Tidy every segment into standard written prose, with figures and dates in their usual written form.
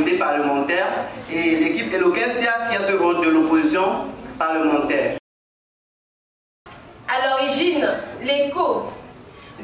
majorité parlementaire et l'équipe Eloquencia qui a ce rôle de l'opposition parlementaire. À l'origine, l'ECO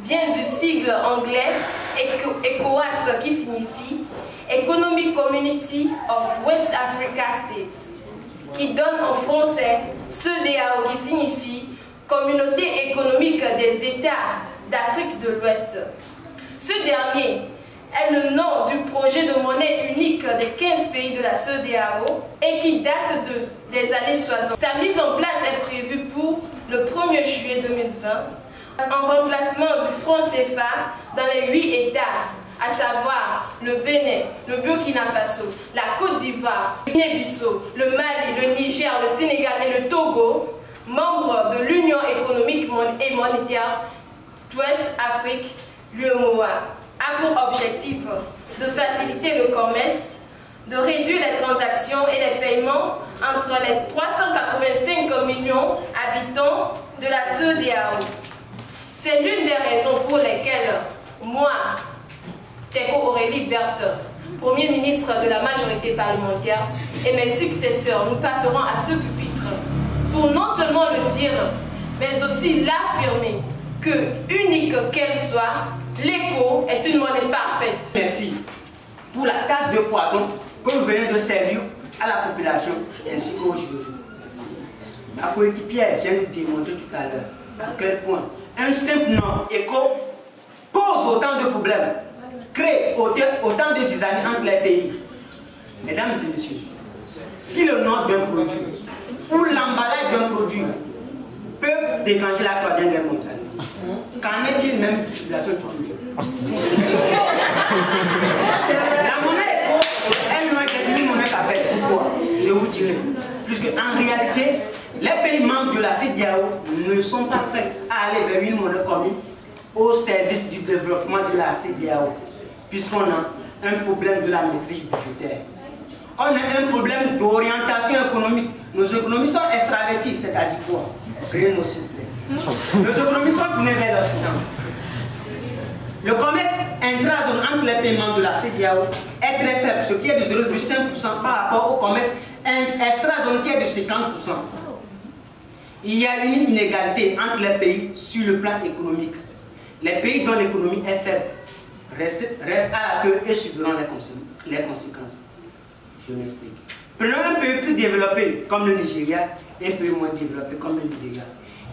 vient du sigle anglais ECOWAS qui signifie Economic Community of West Africa States, qui donne en français CEDEAO qui signifie Communauté économique des États d'Afrique de l'Ouest. Ce dernier est le nom du projet de monnaie unique des 15 pays de la CEDEAO et qui date des années 60. Sa mise en place est prévue pour le 1er juillet 2020 en remplacement du franc CFA dans les 8 États, à savoir le Bénin, le Burkina Faso, la Côte d'Ivoire, le Guinée-Bissau, le Mali, le Niger, le Sénégal et le Togo, membres de l'Union économique et monétaire d'Ouest Afrique, l'UEMOA, a pour objectif de faciliter le commerce, de réduire les transactions et les paiements entre les 385 millions d'habitants de la CEDEAO. C'est l'une des raisons pour lesquelles moi, Teko Aurélie Berthe, Premier ministre de la majorité parlementaire, et mes successeurs, nous passerons à ce pupitre pour non seulement le dire, mais aussi l'affirmer que, unique qu'elle soit, l'ECO est une monnaie parfaite. Merci pour la tasse de poison que vous venez de servir à la population ainsi qu'aux juges. Ma coéquipière vient de démontrer tout à l'heure à quel point un simple nom ECO pose autant de problèmes, crée autant de zizanie entre les pays. Mesdames et messieurs, si le nom d'un produit ou l'emballage d'un produit peut déclencher la Troisième Guerre mondiale, qu'en est-il même de l'utilisation du produit? La monnaie ECO est loin d'être une monnaie parfaite. Pourquoi? Je vous dirai. Puisque en réalité, les pays membres de la CEDEAO ne sont pas prêts à aller vers une monnaie commune au service du développement de la CEDEAO, puisqu'on a un problème de la maîtrise budgétaire. On a un problème d'orientation économique. Nos économies sont extraverties, c'est-à-dire quoi? Rien aussi. Nos économies sont tournées vers l'Occident. Le commerce intra-zone entre les pays membres de la CEDEAO est très faible, ce qui est de 0,5% par rapport au commerce extra-zone qui est de 50%. Il y a une inégalité entre les pays sur le plan économique. Les pays dont l'économie est faible restent à la queue et subiront les conséquences. Je m'explique. Prenons un pays plus développé comme le Nigeria et un pays moins développé comme le Nigeria,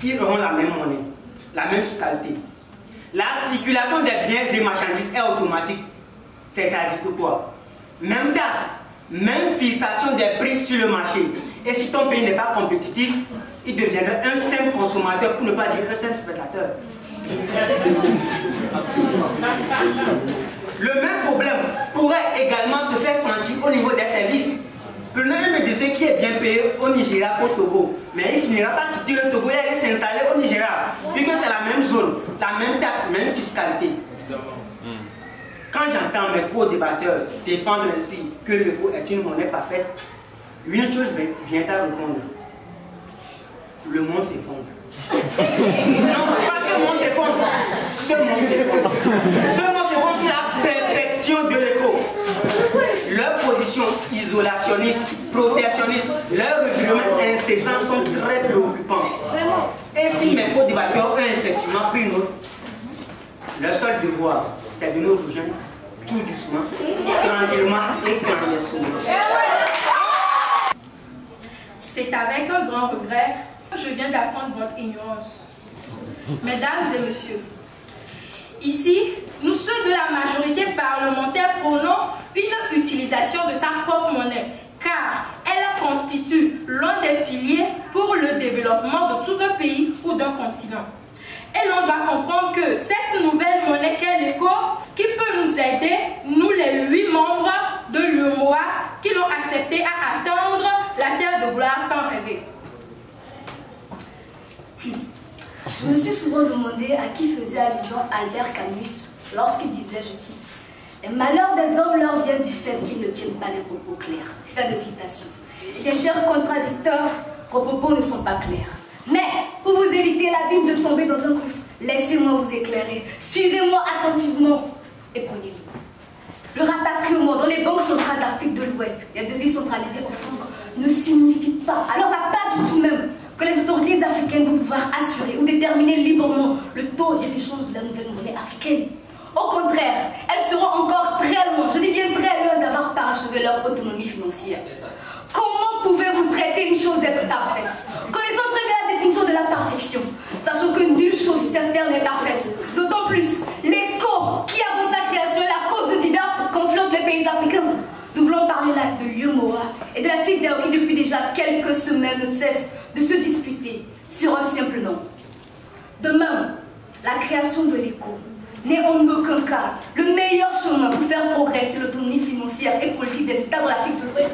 qui auront la même monnaie, la même fiscalité. La circulation des biens et marchandises est automatique. C'est-à-dire que quoi? Même taxe, même fixation des prix sur le marché. Et si ton pays n'est pas compétitif, il deviendra un simple consommateur, pour ne pas dire un simple spectateur. Le même problème pourrait également se faire sentir au niveau des services. Prenons un médecin qui est bien payé au Nigeria au Togo, mais il finira par quitter le Togo et aller s'installer au Nigeria, puisque c'est la même zone, la même taxe, la même fiscalité. Quand j'entends mes co-débatteurs défendre ainsi que l'euro est une monnaie parfaite, une chose vient à répondre. Le monde s'effondre. Non, pas ce monde s'effondre. Ce monde s'effondre. Ce monde s'effondre sur la perfection de l'ECO. Leurs positions isolationniste, protectionniste, leurs revirements incessants sont très préoccupants. Et si mes co-débatteurs ont effectivement pris note, leur seul devoir, c'est de nous rejoindre tout doucement, tranquillement et clandestinement. C'est avec un grand regret que je viens d'apprendre votre ignorance. Mesdames et messieurs, ici, nous ceux de la majorité parlementaire prônons une utilisation de sa propre monnaie, car elle constitue l'un des piliers pour le développement de tout un pays ou d'un continent. Et l'on doit comprendre que cette nouvelle monnaie qu'est l'ECO, qui peut nous aider, nous les 8 membres de l'UEMOA, qui l'ont accepté à atteindre la terre de gloire tant rêvée. Je me suis souvent demandé à qui faisait allusion Albert Camus lorsqu'il disait, je cite, « Les malheurs des hommes leur viennent du fait qu'ils ne tiennent pas des propos clairs. » Fin de citation. Mes chers contradicteurs, vos propos ne sont pas clairs. Mais pour vous éviter l'abîme de tomber dans un gouffre, laissez-moi vous éclairer. Suivez-moi attentivement et prenez-le. Le rapatriement dans les banques centrales d'Afrique déterminer librement le taux des échanges de la nouvelle monnaie africaine. Au contraire, elles seront encore très loin, je dis bien très loin, d'avoir parachevé leur autonomie financière. Comment pouvez-vous traiter une chose d'être parfaite, connaissant très bien la définition de la perfection, sachant que nulle chose sur cette terre n'est parfaite? D'autant plus, l'écho qui avant sa création est la cause de divers conflits entre les pays africains. Nous voulons parler là de l'UEMOA et de la CEDEAO qui depuis déjà quelques semaines ne cessent de se disputer sur un simple nom. Demain, la création de l'écho n'est en aucun cas le meilleur chemin pour faire progresser l'autonomie financière et politique des États de l'Afrique de l'Ouest.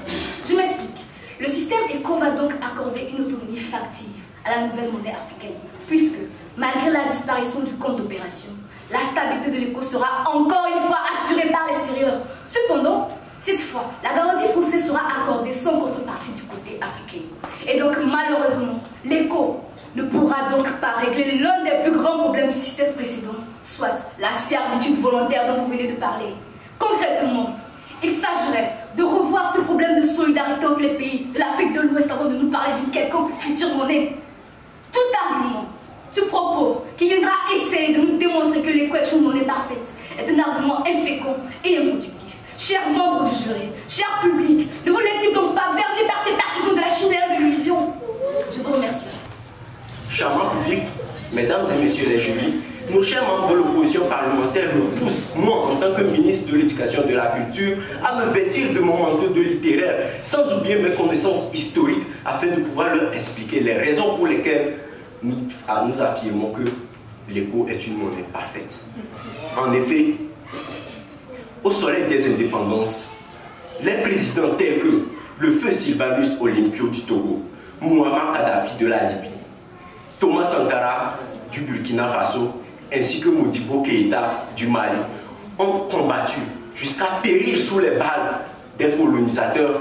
Je m'explique. Le système ECO va donc accorder une autonomie factive à la nouvelle monnaie africaine, puisque, malgré la disparition du compte d'opération, la stabilité de l'ECO sera encore une fois assurée par l'extérieur. Cependant, cette fois, la garantie française sera accordée sans contrepartie du côté africain. Et donc, malheureusement, l'ECO ne pourra donc pas régler l'un des plus grands problèmes du système précédent, soit la servitude volontaire dont vous venez de parler. Concrètement, il s'agirait de revoir ce problème de solidarité entre les pays de l'Afrique de l'Ouest avant de nous parler d'une quelconque future monnaie. Tout argument, tout propos qui viendra essayer de nous démontrer que l'ECO est une monnaie parfaite est un argument infécond et improductif. Chers membres du jury, cher public, ne vous laissez donc pas berner par ces partisans de la chimère et de l'illusion. Je vous remercie. Charmant public, mesdames et messieurs les jurys, nos chers membres de l'opposition parlementaire me poussent, moi, en tant que ministre de l'Éducation et de la Culture, à me vêtir de mon manteau de littéraire, sans oublier mes connaissances historiques, afin de pouvoir leur expliquer les raisons pour lesquelles nous affirmons que l'ECO est une monnaie parfaite. En effet, au soleil des indépendances, les présidents tels que le feu Sylvanus Olympio du Togo, Muammar Kadhafi de la Libye, Thomas Sankara du Burkina Faso, ainsi que Modibo Keïta du Mali, ont combattu jusqu'à périr sous les balles des colonisateurs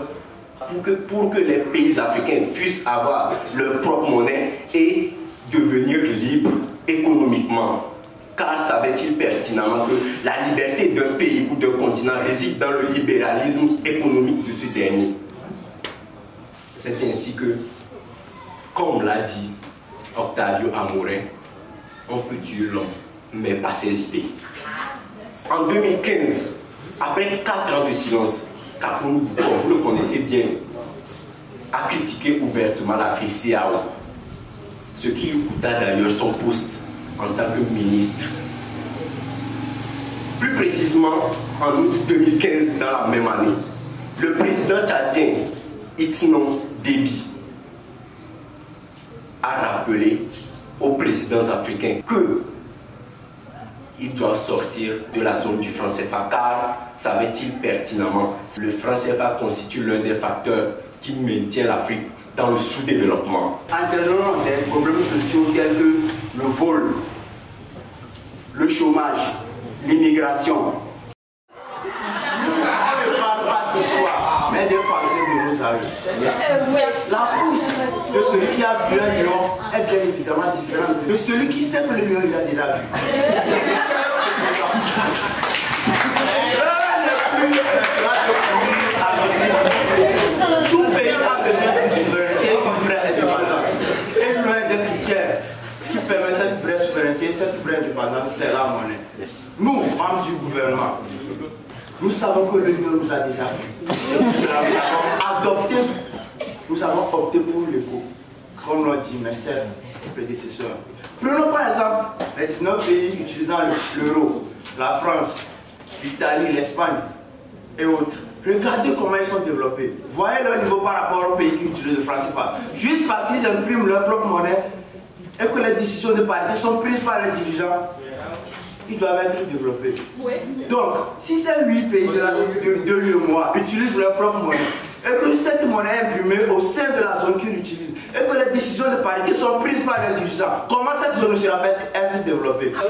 pour que les pays africains puissent avoir leur propre monnaie et devenir libres économiquement. Car savait-il pertinemment que la liberté d'un pays ou d'un continent réside dans le libéralisme économique de ce dernier? C'est ainsi que, comme l'a dit Octavio Amorin, on peut tuer l'homme, mais pas ses idées. En 2015, après 4 ans de silence, Kakoun Bouko, vous le connaissez bien, a critiqué ouvertement la PCAO, ce qui lui coûta d'ailleurs son poste en tant que ministre. Plus précisément, en août 2015, dans la même année, le président tchadien Itno Déby a rappelé aux présidents africains qu'ils doivent sortir de la zone du franc CFA, car, savait-il pertinemment, le franc CFA constitue l'un des facteurs qui maintient l'Afrique dans le sous-développement. Entraînant des problèmes sociaux tels que le vol, le chômage, l'immigration. On ne parle pas d'histoire, mais des pensées de nos amis. La pousse de celui qui a vu un lion est bien évidemment différente de celui qui sait que le lion il a déjà vu. Tout pays a besoin d'une souveraineté, d'une vraie indépendance. Et l'un des critères qui permet cette vraie souveraineté, cette vraie indépendance, c'est la monnaie. Nous, membres du gouvernement, nous savons que le lion nous a déjà vu. C'est pour cela que nous avons opté pour l'ECO, comme l'ont dit mes chers prédécesseurs. Prenons par exemple les 19 pays utilisant l'euro, la France, l'Italie, l'Espagne et autres. Regardez comment ils sont développés. Voyez leur niveau par rapport aux pays qui utilisent le franc CFA. Juste parce qu'ils impriment leur propre monnaie et que les décisions de parité sont prises par les dirigeants, ils doivent être développés. Oui. Donc, si ces 8 pays de l'UEMOA utilisent leur propre monnaie, et que cette monnaie est imprimée au sein de la zone qu'ils utilisent, et que les décisions de parité sont prises par les dirigeants, comment cette zone sera être développée? En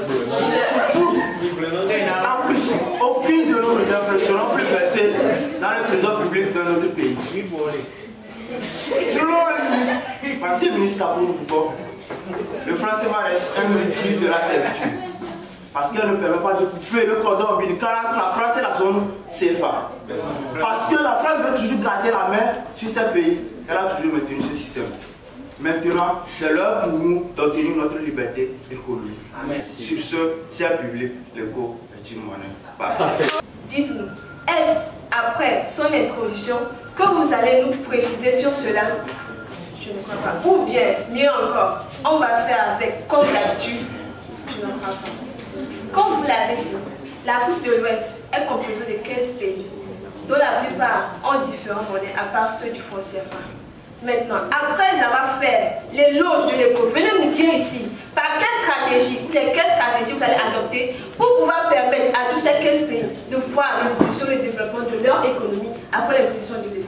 plus, aucune de nos réserves ne seront plus versées dans le trésor public de notre pays. Selon le ministre Kakoun Bouko, le franc CFA reste un outil de la servitude, parce qu'elle ne permet pas de couper le cordon ombilical entre la France et la zone CFA. Parce que la France veut toujours garder la main sur ces pays, elle a toujours maintenu ce système. Maintenant, c'est l'heure pour nous d'obtenir notre liberté économique. Amen. Sur ce, cher public, l'écho est une monnaie. Parfait. Dites-nous, est-ce après son introduction que vous allez nous préciser sur cela? Je ne crois pas. Ou bien, mieux encore, on va faire avec, comme d'habitude? Je ne crois pas. Comme vous l'avez dit, l'Afrique de l'Ouest est composée de 15 pays, dont la plupart ont différentes monnaies, à part ceux du franc CFA. Maintenant, après avoir fait l'éloge de l'éco, venez nous dire ici, par quelle stratégie, ou quelle stratégie vous allez adopter pour pouvoir permettre à tous ces 15 pays de voir l'évolution et le développement de leur économie après l'exposition de l'éco.